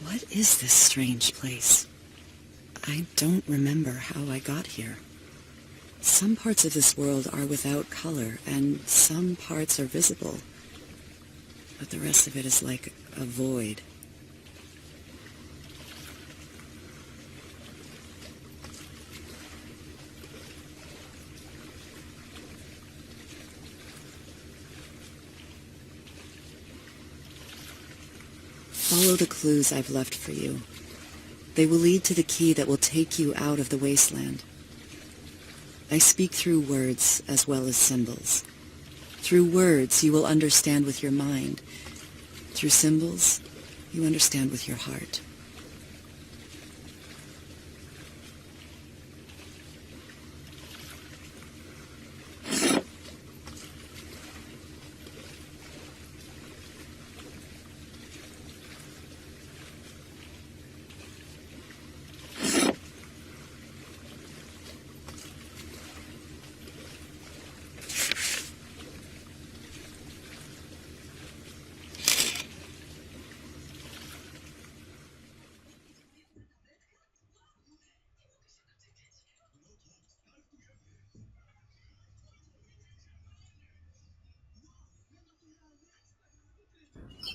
What is this strange place? I don't remember how I got here. Some parts of this world are without color, and some parts are visible. But the rest of it is like a void. Follow the clues I've left for you. They will lead to the key that will take you out of the wasteland. I speak through words as well as symbols. Through words, you will understand with your mind. Through symbols, you understand with your heart.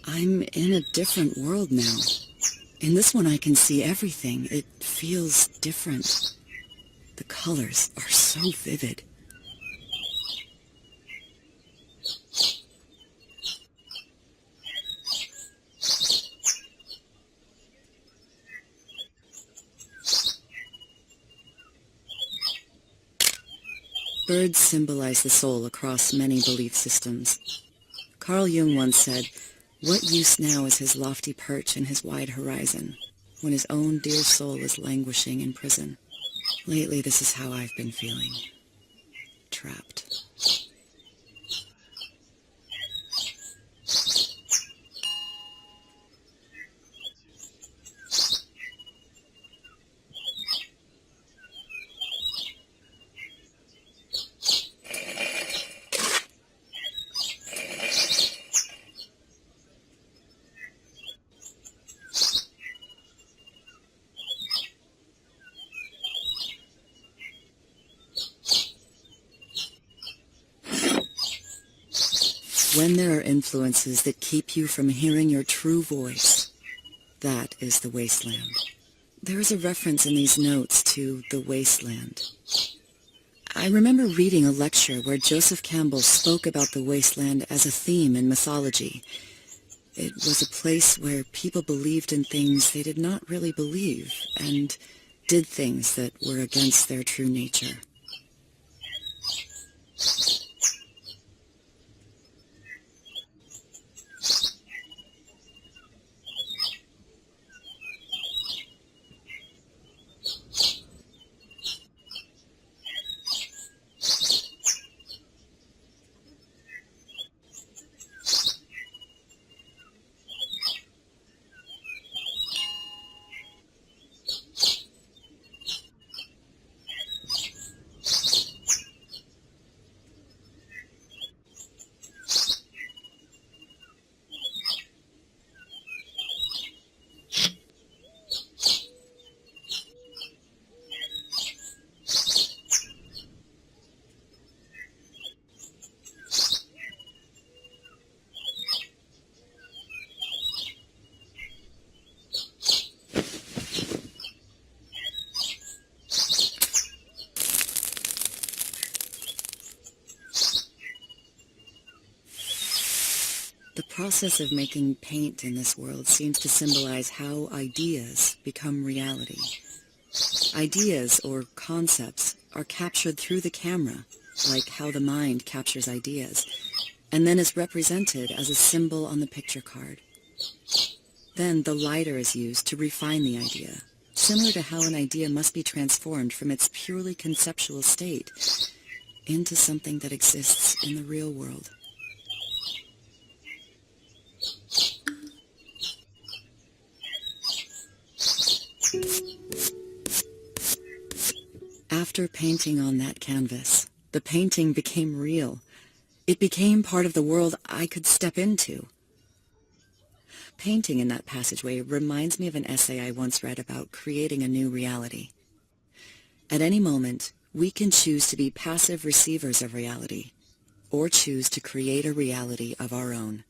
I'm in a different world now. In this one I can see everything. It feels different. The colors are so vivid. Birds symbolize the soul across many belief systems. Carl Jung once said, "What use now is his lofty perch and his wide horizon, when his own dear soul is languishing in prison?" Lately, this is how I've been feeling. Trapped. When there are influences that keep you from hearing your true voice, that is the wasteland. There is a reference in these notes to the wasteland. I remember reading a lecture where Joseph Campbell spoke about the wasteland as a theme in mythology. It was a place where people believed in things they did not really believe, and did things that were against their true nature. The process of making paint in this world seems to symbolize how ideas become reality. Ideas, or concepts, are captured through the camera, like how the mind captures ideas. and then is represented as a symbol on the picture card. Then the lighter is used to refine the idea, similar to how an idea must be transformed from its purely conceptual state into something that exists in the real world. After painting on that canvas, the painting became real. It became part of the world I could step into. Painting in that passageway reminds me of an essay I once read about creating a new reality. At any moment, we can choose to be passive receivers of reality, or choose to create a reality of our own.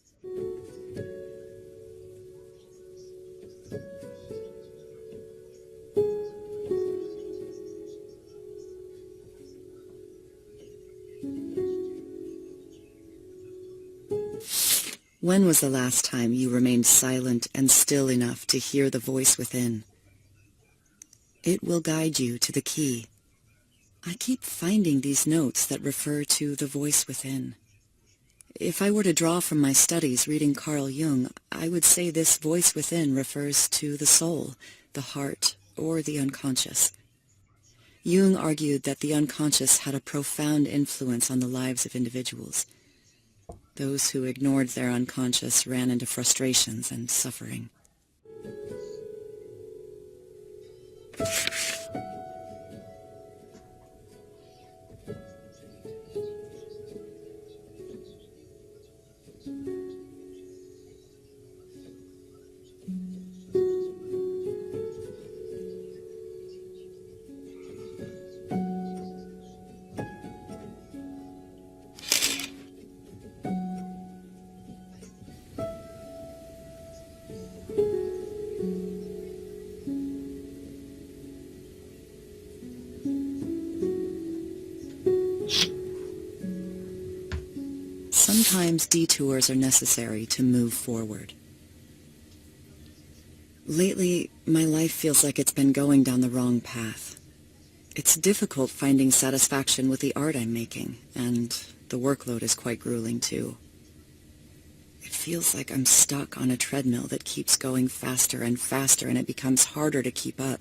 When was the last time you remained silent and still enough to hear the voice within? It will guide you to the key. I keep finding these notes that refer to the voice within. If I were to draw from my studies reading Carl Jung, I would say this voice within refers to the soul, the heart, or the unconscious. Jung argued that the unconscious had a profound influence on the lives of individuals. Those who ignored their unconscious ran into frustrations and suffering. Sometimes detours are necessary to move forward. Lately, my life feels like it's been going down the wrong path. It's difficult finding satisfaction with the art I'm making, and the workload is quite grueling too. It feels like I'm stuck on a treadmill that keeps going faster and faster, and it becomes harder to keep up.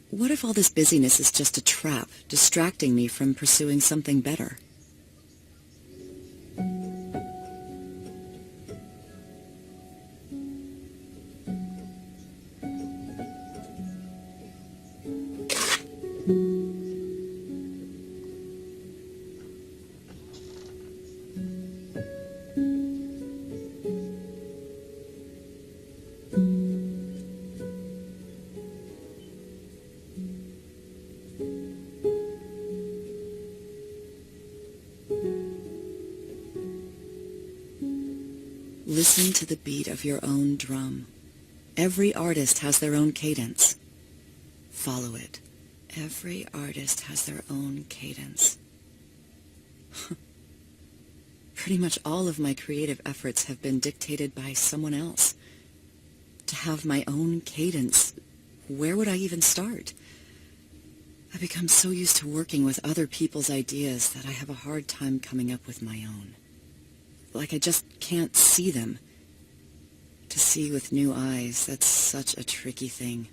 What if all this busyness is just a trap, distracting me from pursuing something better? Listen to the beat of your own drum. Every artist has their own cadence. Follow it. Every artist has their own cadence. Pretty much all of my creative efforts have been dictated by someone else. To have my own cadence, where would I even start? I've become so used to working with other people's ideas that I have a hard time coming up with my own. Like I just can't see them. To see with new eyes, that's such a tricky thing.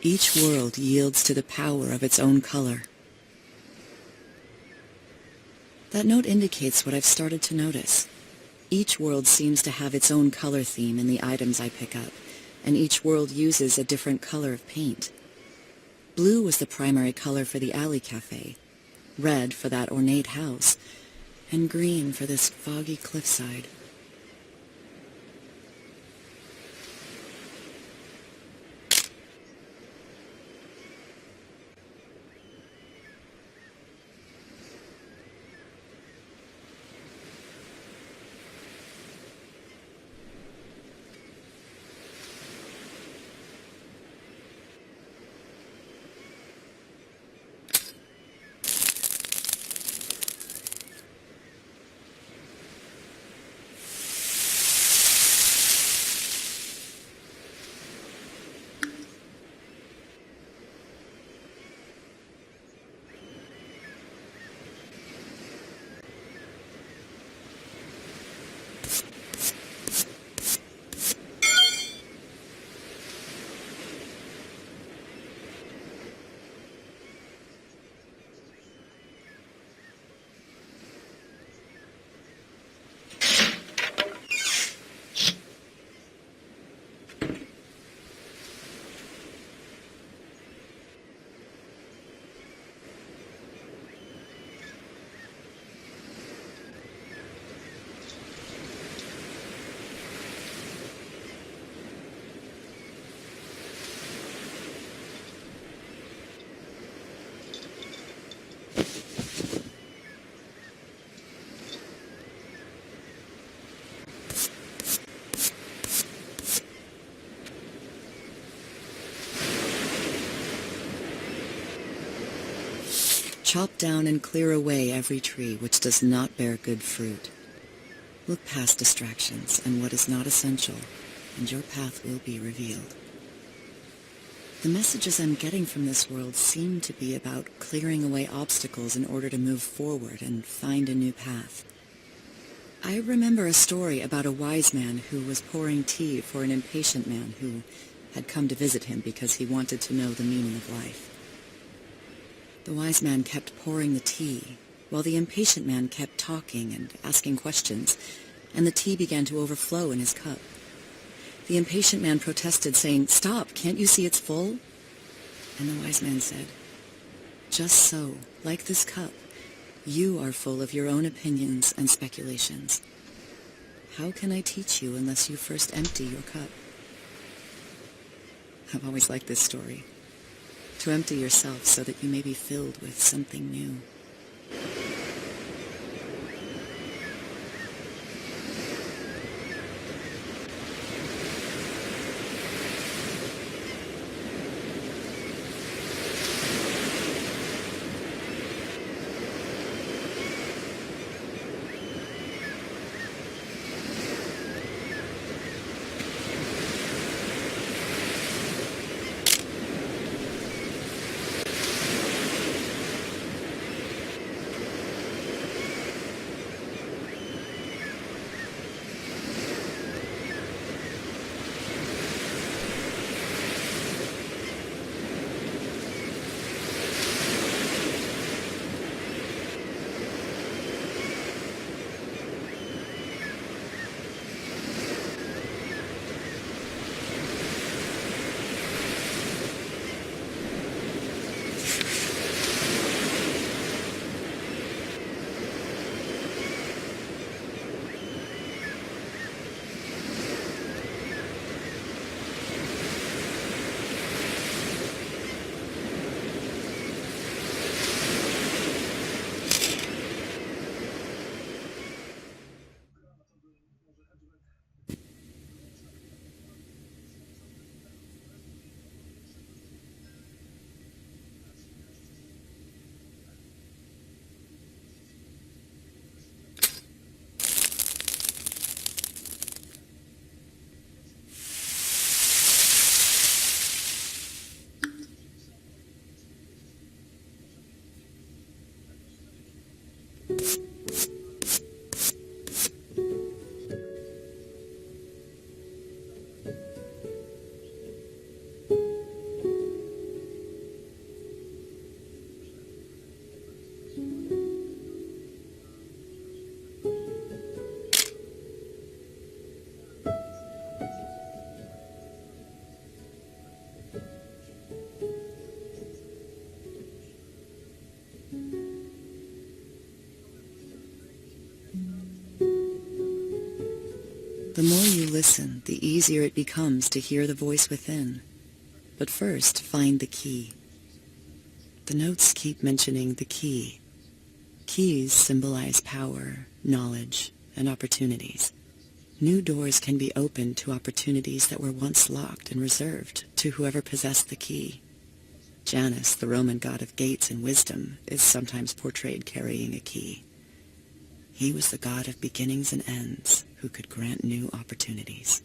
Each world yields to the power of its own color. That note indicates what I've started to notice. Each world seems to have its own color theme in the items I pick up, and each world uses a different color of paint. Blue was the primary color for the alley cafe, red for that ornate house, and green for this foggy cliffside. Chop down and clear away every tree which does not bear good fruit. Look past distractions and what is not essential, and your path will be revealed. The messages I'm getting from this world seem to be about clearing away obstacles in order to move forward and find a new path. I remember a story about a wise man who was pouring tea for an impatient man who had come to visit him because he wanted to know the meaning of life. The wise man kept pouring the tea, while the impatient man kept talking and asking questions, and the tea began to overflow in his cup. The impatient man protested, saying, "Stop, can't you see it's full?" And the wise man said, "Just so, like this cup, you are full of your own opinions and speculations. How can I teach you unless you first empty your cup?" I've always liked this story. To empty yourself so that you may be filled with something new. The more you listen, the easier it becomes to hear the voice within. But first, find the key. The notes keep mentioning the key. Keys symbolize power, knowledge, and opportunities. New doors can be opened to opportunities that were once locked and reserved to whoever possessed the key. Janus, the Roman god of gates and wisdom, is sometimes portrayed carrying a key. He was the god of beginnings and ends who could grant new opportunities.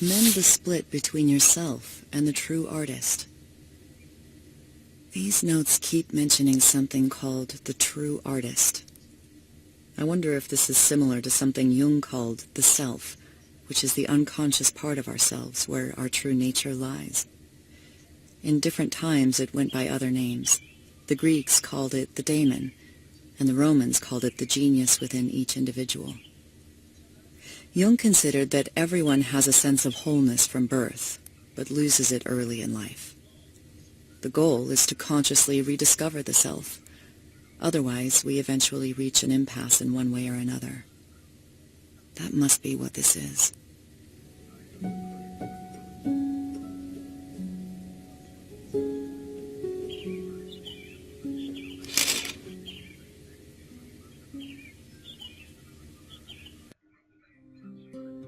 Mend the split between yourself and the true artist. These notes keep mentioning something called the true artist. I wonder if this is similar to something Jung called the self, which is the unconscious part of ourselves where our true nature lies. In different times it went by other names. The Greeks called it the daemon, and the Romans called it the genius within each individual. Jung considered that everyone has a sense of wholeness from birth, but loses it early in life. The goal is to consciously rediscover the self. Otherwise, we eventually reach an impasse in one way or another. That must be what this is.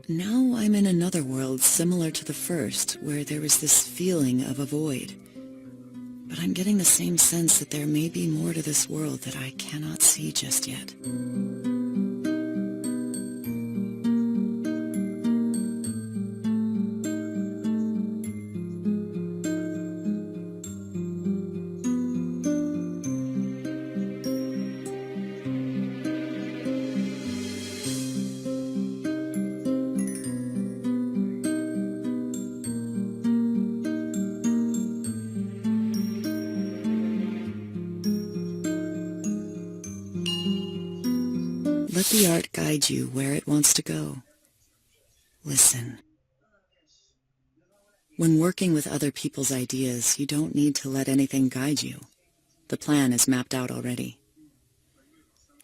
Now I'm in another world similar to the first, where there is this feeling of a void. But I'm getting the same sense that there may be more to this world that I cannot see just yet. Let the art guide you where it wants to go. Listen. When working with other people's ideas, you don't need to let anything guide you. The plan is mapped out already.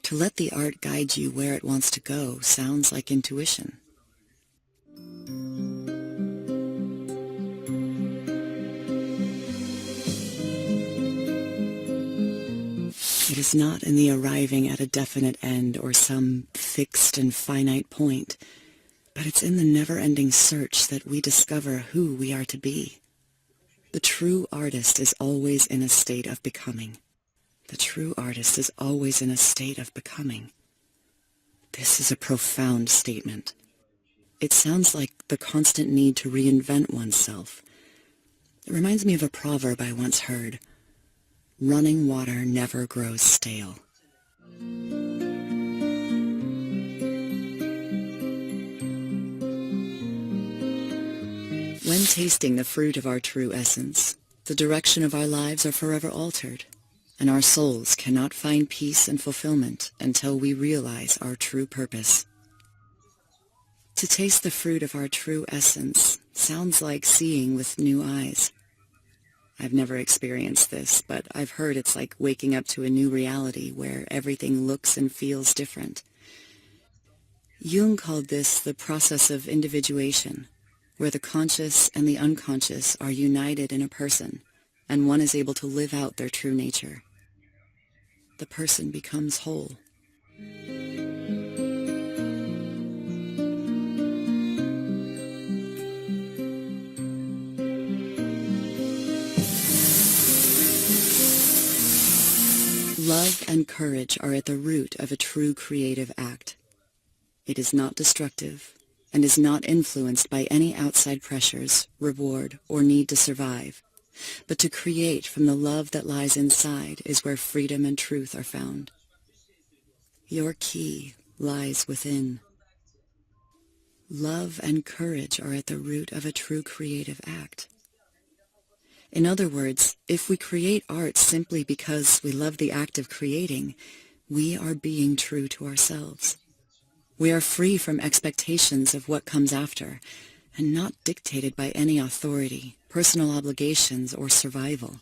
To let the art guide you where it wants to go sounds like intuition. It is not in the arriving at a definite end or some fixed and finite point, but it's in the never-ending search that we discover who we are to be. The true artist is always in a state of becoming. The true artist is always in a state of becoming. This is a profound statement. It sounds like the constant need to reinvent oneself. It reminds me of a proverb I once heard. Running water never grows stale. When tasting the fruit of our true essence, the direction of our lives are forever altered, and our souls cannot find peace and fulfillment until we realize our true purpose. To taste the fruit of our true essence Sounds like seeing with new eyes. I've never experienced this, but I've heard it's like waking up to a new reality where everything looks and feels different. Jung called this the process of individuation, where the conscious and the unconscious are united in a person, and one is able to live out their true nature. The person becomes whole. Love and courage are at the root of a true creative act. It is not destructive and is not influenced by any outside pressures, reward, or need to survive. But to create from the love that lies inside is where freedom and truth are found. Your key lies within. Love and courage are at the root of a true creative act. In other words, if we create art simply because we love the act of creating, we are being true to ourselves. We are free from expectations of what comes after, and not dictated by any authority, personal obligations, or survival.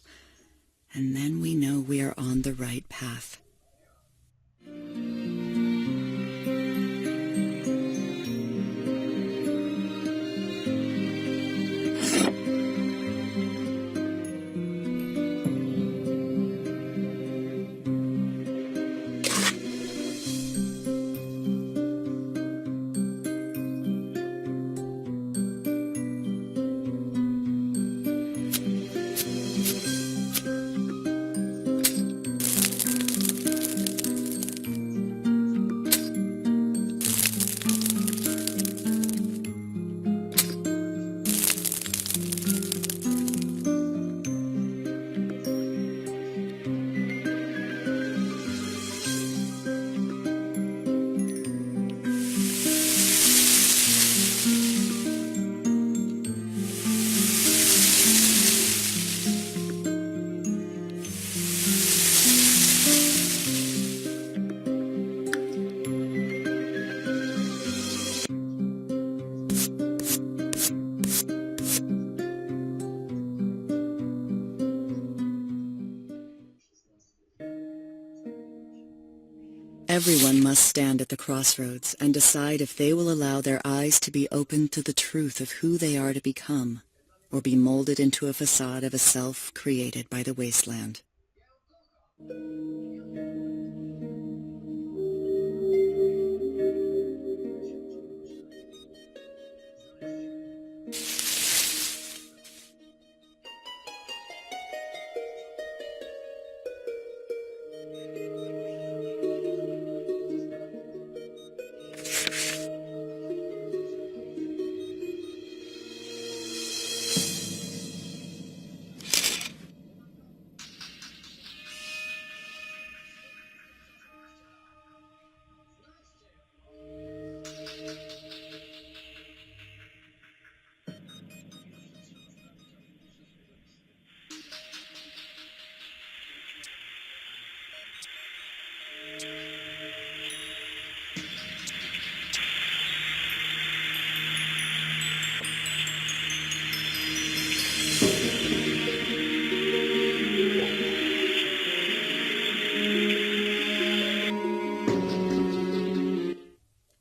And then we know we are on the right path. Everyone must stand at the crossroads and decide if they will allow their eyes to be open to the truth of who they are to become, or be molded into a facade of a self created by the wasteland.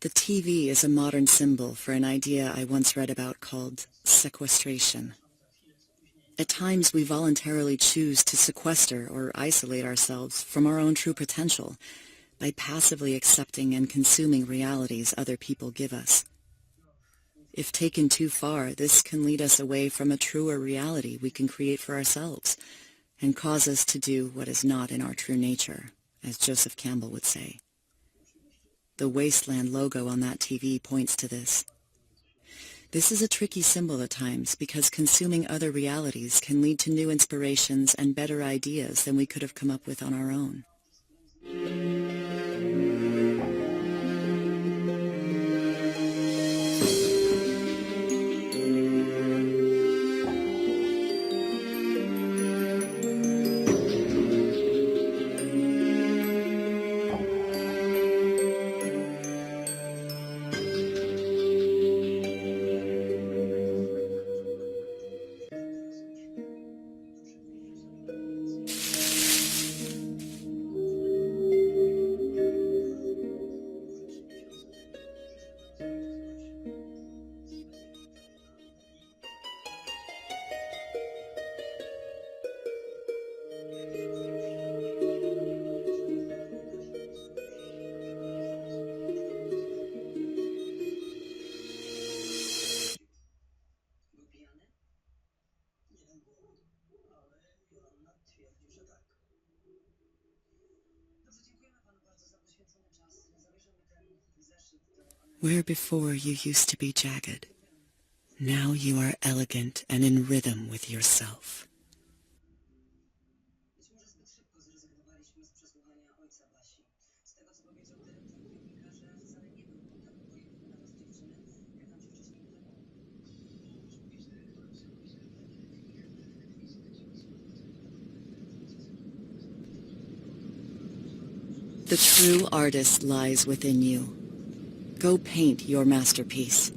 The TV is a modern symbol for an idea I once read about called sequestration. At times we voluntarily choose to sequester or isolate ourselves from our own true potential by passively accepting and consuming realities other people give us. If taken too far, this can lead us away from a truer reality we can create for ourselves and cause us to do what is not in our true nature, as Joseph Campbell would say. The Wasteland logo on that TV points to this. This is a tricky symbol at times because consuming other realities can lead to new inspirations and better ideas than we could have come up with on our own. Where before you used to be jagged, now you are elegant and in rhythm with yourself. The true artist lies within you. Go paint your masterpiece.